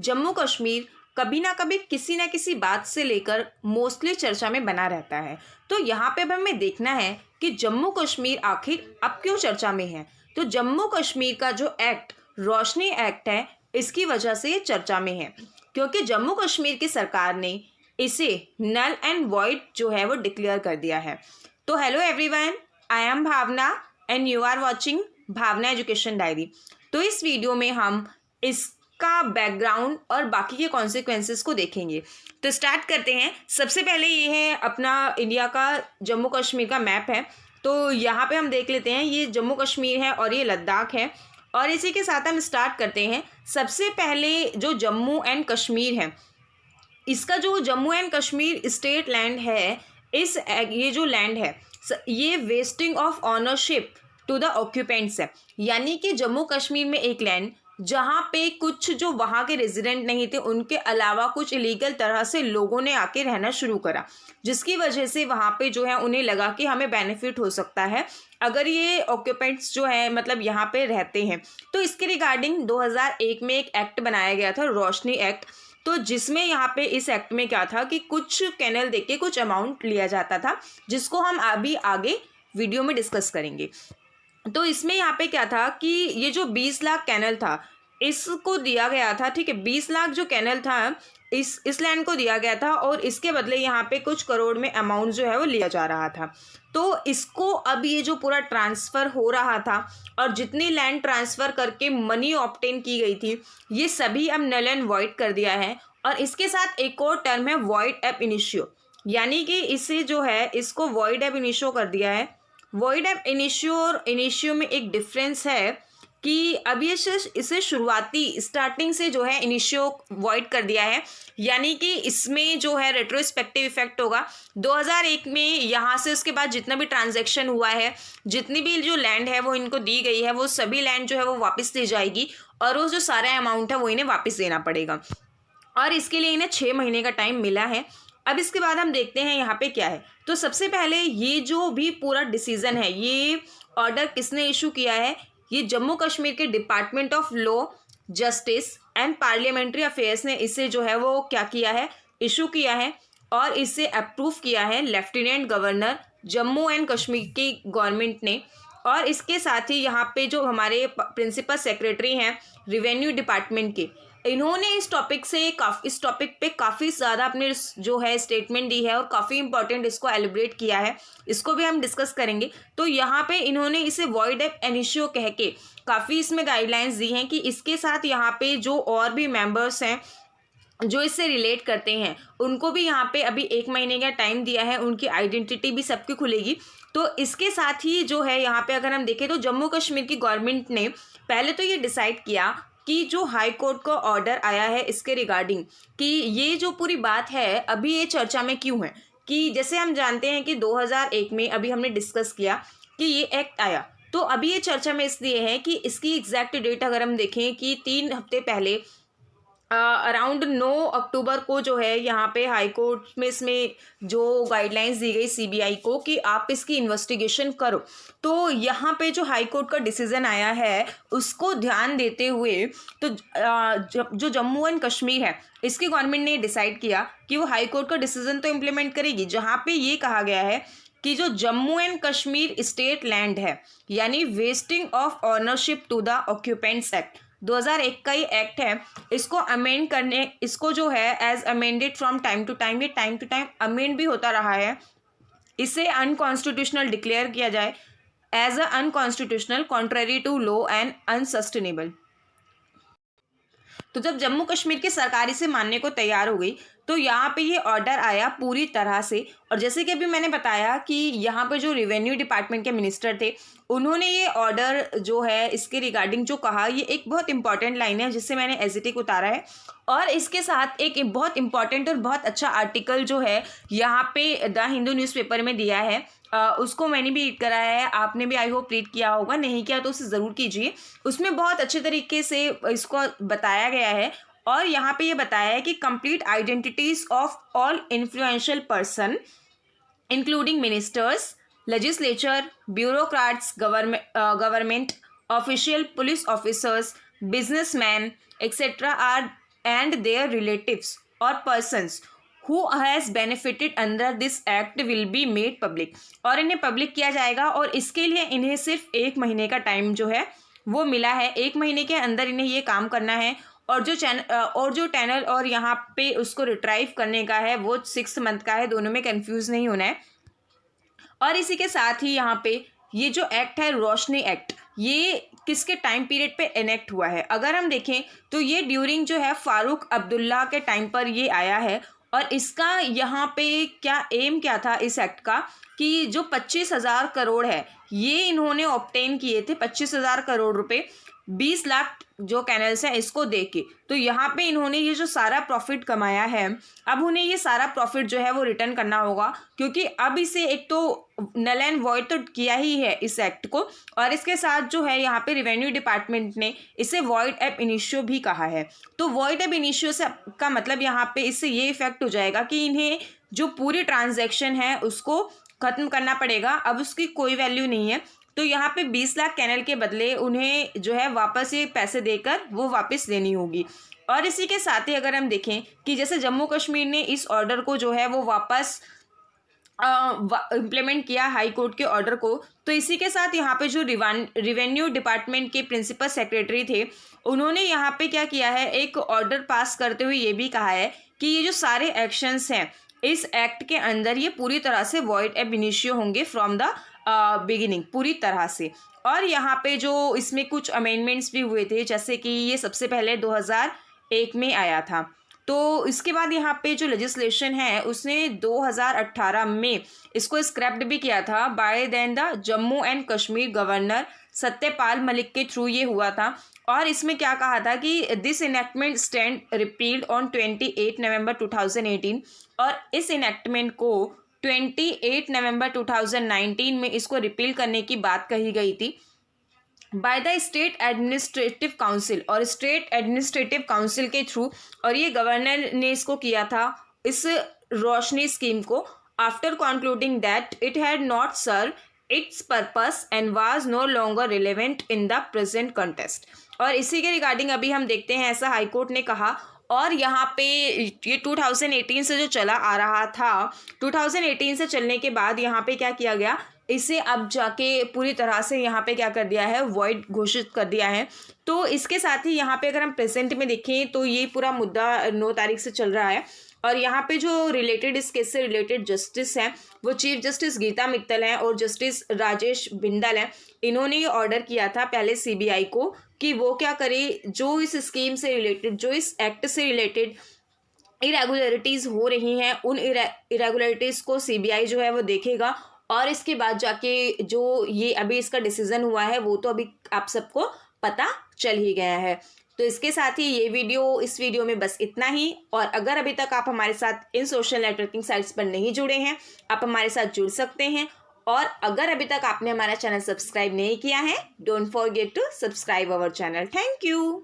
जम्मू कश्मीर कभी ना कभी किसी ना किसी बात से लेकर मोस्टली चर्चा में बना रहता है। तो यहाँ पे अब हमें देखना है कि जम्मू कश्मीर आखिर अब क्यों चर्चा में है। तो जम्मू कश्मीर का जो एक्ट, रोशनी एक्ट है, इसकी वजह से ये चर्चा में है, क्योंकि जम्मू कश्मीर की सरकार ने इसे नल एंड वॉइड जो है वो डिक्लेयर कर दिया है। तो hello everyone, I am Bhavna and you are watching Bhavna education diary. तो इस वीडियो में हम इसका बैकग्राउंड और बाकी के कॉन्सिक्वेंसेस को देखेंगे। तो स्टार्ट करते हैं। सबसे पहले ये है अपना इंडिया का जम्मू कश्मीर का मैप है। तो यहाँ पे हम देख लेते हैं, ये जम्मू कश्मीर है और ये लद्दाख है। और इसी के साथ हम स्टार्ट करते हैं। सबसे पहले जो जम्मू एंड कश्मीर है, इसका जो Jammu and Kashmir state land है, ये जो लैंड है ये vesting of ownership to the occupants है। यानी कि जम्मू कश्मीर में एक लैंड जहाँ पे कुछ जो वहाँ के रेजिडेंट नहीं थे, उनके अलावा कुछ इलीगल तरह से लोगों ने आके रहना शुरू करा, जिसकी वजह से वहाँ पे जो है उन्हें लगा कि हमें बेनिफिट हो सकता है अगर ये ऑक्यूपेंट्स जो है मतलब यहाँ पे रहते हैं। तो इसके रिगार्डिंग 2001 में एक एक्ट बनाया गया था, रोशनी एक्ट। तो जिसमें यहाँ पे इस एक्ट में क्या था कि कुछ कैनल देके कुछ अमाउंट लिया जाता था, जिसको हम अभी आगे वीडियो में डिस्कस करेंगे। तो इसमें यहाँ पे क्या था कि ये जो 20 लाख कैनल था इसको दिया गया था, ठीक है। 20 लाख जो कैनल था इस लैंड को दिया गया था और इसके बदले यहाँ पे कुछ करोड़ में अमाउंट जो है वो लिया जा रहा था। तो इसको अब ये जो पूरा ट्रांसफ़र हो रहा था और जितनी लैंड ट्रांसफ़र करके मनी ऑब्टेन की गई थी, ये सभी अब नल एंड वॉइड कर दिया है। और इसके साथ एक और टर्म है वॉइड एब इनिशियो, यानी कि इसे जो है इसको वॉइड एब इनिशियो कर दिया है। वॉइड एब इनिशियो और इनिशियो में एक डिफरेंस है कि अभी इसे शुरुआती स्टार्टिंग से जो है इनिशियो वॉइड कर दिया है, यानी कि इसमें जो है रेट्रोस्पेक्टिव इफेक्ट होगा 2001 में। यहाँ से उसके बाद जितना भी ट्रांजैक्शन हुआ है, जितनी भी जो लैंड है वो इनको दी गई है, वो सभी लैंड जो है वो वापस दी जाएगी और वो जो सारा अमाउंट है वो इन्हें वापस देना पड़ेगा। और इसके लिए इन्हें 6 महीने का टाइम मिला है। अब इसके बाद हम देखते हैं यहाँ पे क्या है। तो सबसे पहले ये जो भी पूरा डिसीजन है, ये ऑर्डर किसने इशू किया है? ये जम्मू कश्मीर के department of law, justice and parliamentary affairs ने इसे जो है वो क्या किया है, इशू किया है। और इसे अप्रूव किया है lieutenant governor Jammu and Kashmir की गवर्नमेंट ने। और इसके साथ ही यहाँ पे जो हमारे प्रिंसिपल सेक्रेटरी हैं रिवेन्यू डिपार्टमेंट के, इन्होंने इस टॉपिक पे काफ़ी ज़्यादा अपने जो है स्टेटमेंट दी है और काफ़ी इंपॉर्टेंट इसको एलिब्रेट किया है। इसको भी हम डिस्कस करेंगे। तो यहाँ पे इन्होंने इसे वॉइड एब इनिशियो कह के काफ़ी इसमें गाइडलाइंस दी हैं कि इसके साथ यहाँ पे जो और भी मेंबर्स हैं जो इससे रिलेट करते हैं, उनको भी यहाँ पे अभी 1 महीने का टाइम दिया है, उनकी आइडेंटिटी भी सबकी खुलेगी। तो इसके साथ ही जो है यहाँ पे अगर हम देखें तो जम्मू कश्मीर की गवर्नमेंट ने पहले तो ये डिसाइड किया कि जो हाई कोर्ट का ऑर्डर आया है इसके रिगार्डिंग कि ये जो पूरी बात है अभी ये चर्चा में क्यों है, कि जैसे हम जानते हैं कि 2001 में अभी हमने डिस्कस किया कि ये एक्ट आया। तो अभी ये चर्चा में इसलिए है कि इसकी एग्जैक्ट डेट अगर हम देखें कि 3 हफ्ते पहले अराउंड 9 अक्टूबर को जो है यहाँ पे हाई कोर्ट में इसमें जो गाइडलाइंस दी गई सीबीआई को कि आप इसकी इन्वेस्टिगेशन करो। तो यहाँ पे जो हाई कोर्ट का डिसीज़न आया है उसको ध्यान देते हुए तो जो जम्मू एंड कश्मीर है इसकी गवर्नमेंट ने डिसाइड किया कि वो हाई कोर्ट का डिसीज़न तो इम्प्लीमेंट करेगी, जहाँ पे ये कहा गया है कि जो Jammu and Kashmir state land है, यानी vesting of ownership to the occupants act 2001 का ये एक्ट है, इसको अमेंड करने, इसको जो है as amended from time to time, ये टाइम टू टाइम अमेंड भी होता रहा है, इसे अनकॉन्स्टिट्यूशनल डिक्लेयर किया जाए as a unconstitutional, contrary to law and unsustainable. तो जब जम्मू कश्मीर की सरकार इसे मानने को तैयार हो गई तो यहाँ पे ये ऑर्डर आया पूरी तरह से। और जैसे कि अभी मैंने बताया कि यहाँ पे जो रेवेन्यू डिपार्टमेंट के मिनिस्टर थे उन्होंने ये ऑर्डर जो है इसके रिगार्डिंग जो कहा, ये एक बहुत इंपॉर्टेंट लाइन है जिससे मैंने एजिटिक उतारा है। और इसके साथ एक बहुत इंपॉर्टेंट और बहुत अच्छा आर्टिकल जो है यहाँ पे द हिंदू न्यूज़पेपर में दिया है, उसको मैंने भी रीड कराया है, आपने भी आई होप रीड किया होगा, नहीं किया तो उसे ज़रूर कीजिए। उसमें बहुत अच्छे तरीके से इसको बताया गया है और यहाँ पे ये बताया है कि complete identities of all influential person including ministers, legislature, bureaucrats, government official, police officers, businessman etcetera are and their relatives or persons who has benefited under this act will be made public। और इन्हें public किया जाएगा और इसके लिए इन्हें सिर्फ 1 महीने का टाइम जो है वो मिला है। 1 महीने के अंदर इन्हें ये काम करना है और जो टैनल और यहाँ पे उसको रिट्राइव करने का है वो 6 मंथ का है, दोनों में कंफ्यूज नहीं होना है। और इसी के साथ ही यहाँ पे ये जो एक्ट है रोशनी एक्ट, ये किसके टाइम पीरियड पे इनेक्ट हुआ है? अगर हम देखें तो ये ड्यूरिंग जो है फारूक अब्दुल्ला के टाइम पर ये आया है। और इसका यहाँ पे क्या एम क्या था इस एक्ट का कि जो 25,000 करोड़ है ये इन्होंने ऑब्टेन किए थे, 25,000 करोड़ रुपए 20 लाख जो कैनल्स हैं इसको दे के। तो यहाँ पे इन्होंने ये जो सारा प्रॉफिट कमाया है अब उन्हें ये सारा प्रॉफिट जो है वो रिटर्न करना होगा, क्योंकि अब इसे एक तो नल एंड वॉइड तो किया ही है इस एक्ट को, और इसके साथ जो है यहाँ पे रेवेन्यू डिपार्टमेंट ने इसे वॉइड एब इनिशियो भी कहा है। तो वॉइड एब इनिशियो से का मतलब यहाँ पे इससे ये इफेक्ट हो जाएगा कि इन्हें जो पूरी ट्रांजैक्शन है उसको खत्म करना पड़ेगा, अब उसकी कोई वैल्यू नहीं है। तो यहाँ पे 20 लाख कैनल के बदले उन्हें जो है वापस ये पैसे देकर वो वापस देनी होगी। और इसी के साथ ही अगर हम देखें कि जैसे जम्मू कश्मीर ने इस ऑर्डर को जो है वो वापस इम्प्लीमेंट किया हाई कोर्ट के ऑर्डर को, तो इसी के साथ यहाँ पे जो रिवेन्यू डिपार्टमेंट के प्रिंसिपल सेक्रेटरी थे उन्होंने यहाँ पे क्या किया है, एक ऑर्डर पास करते हुए ये भी कहा है कि ये जो सारे एक्शंस हैं इस एक्ट के अंदर ये पूरी तरह से वॉइड एब इनिशियो होंगे फ्रॉम द बिगिनिंग, पूरी तरह से। और यहाँ पे जो इसमें कुछ अमेंडमेंट्स भी हुए थे, जैसे कि ये सबसे पहले 2001 में आया था, तो इसके बाद यहाँ पे जो लेजिस्लेशन है उसने 2018 में इसको स्क्रैप्ड भी किया था by then the Jammu and Kashmir governor Satyapal Malik के थ्रू ये हुआ था। और इसमें क्या कहा था कि this enactment stand repealed on 28 नवंबर 2018, और इस इनेक्टमेंट को 28 नवंबर 2019 में इसको रिपील करने की बात कही गई थी by the state administrative council, और स्टेट एडमिनिस्ट्रेटिव काउंसिल के थ्रू। और ये गवर्नर ने इसको किया था इस रोशनी स्कीम को after concluding that it had not serve its purpose and was no longer relevant in the present contest. और इसी के रिगार्डिंग अभी हम देखते हैं ऐसा हाईकोर्ट ने कहा। और यहाँ पे ये 2018 से जो चला आ रहा था, 2018 से चलने के बाद यहाँ पे क्या किया गया, इसे अब जाके पूरी तरह से यहाँ पे क्या कर दिया है, वॉइड घोषित कर दिया है। तो इसके साथ ही यहाँ पे अगर हम प्रेजेंट में देखें तो ये पूरा मुद्दा 9 तारीख से चल रहा है। और यहाँ पे जो रिलेटेड इस केस से रिलेटेड जस्टिस हैं वो चीफ जस्टिस गीता मित्तल हैं और जस्टिस राजेश बिंदल हैं। इन्होंने ये ऑर्डर किया था पहले सीबीआई को कि वो क्या करे, जो इस स्कीम से रिलेटेड, जो इस एक्ट से रिलेटेड इरेगुलरिटीज़ हो रही हैं उन इरेगुलरिटीज़ को सीबीआई जो है वो देखेगा। और इसके बाद जाके जो ये अभी इसका डिसीजन हुआ है वो तो अभी आप सबको पता चल ही गया है। तो इसके साथ ही इस वीडियो में बस इतना ही। और अगर अभी तक आप हमारे साथ इन सोशल नेटवर्किंग साइट्स पर नहीं जुड़े हैं, आप हमारे साथ जुड़ सकते हैं। और अगर अभी तक आपने हमारा चैनल सब्सक्राइब नहीं किया है, don't forget to subscribe our channel. Thank you.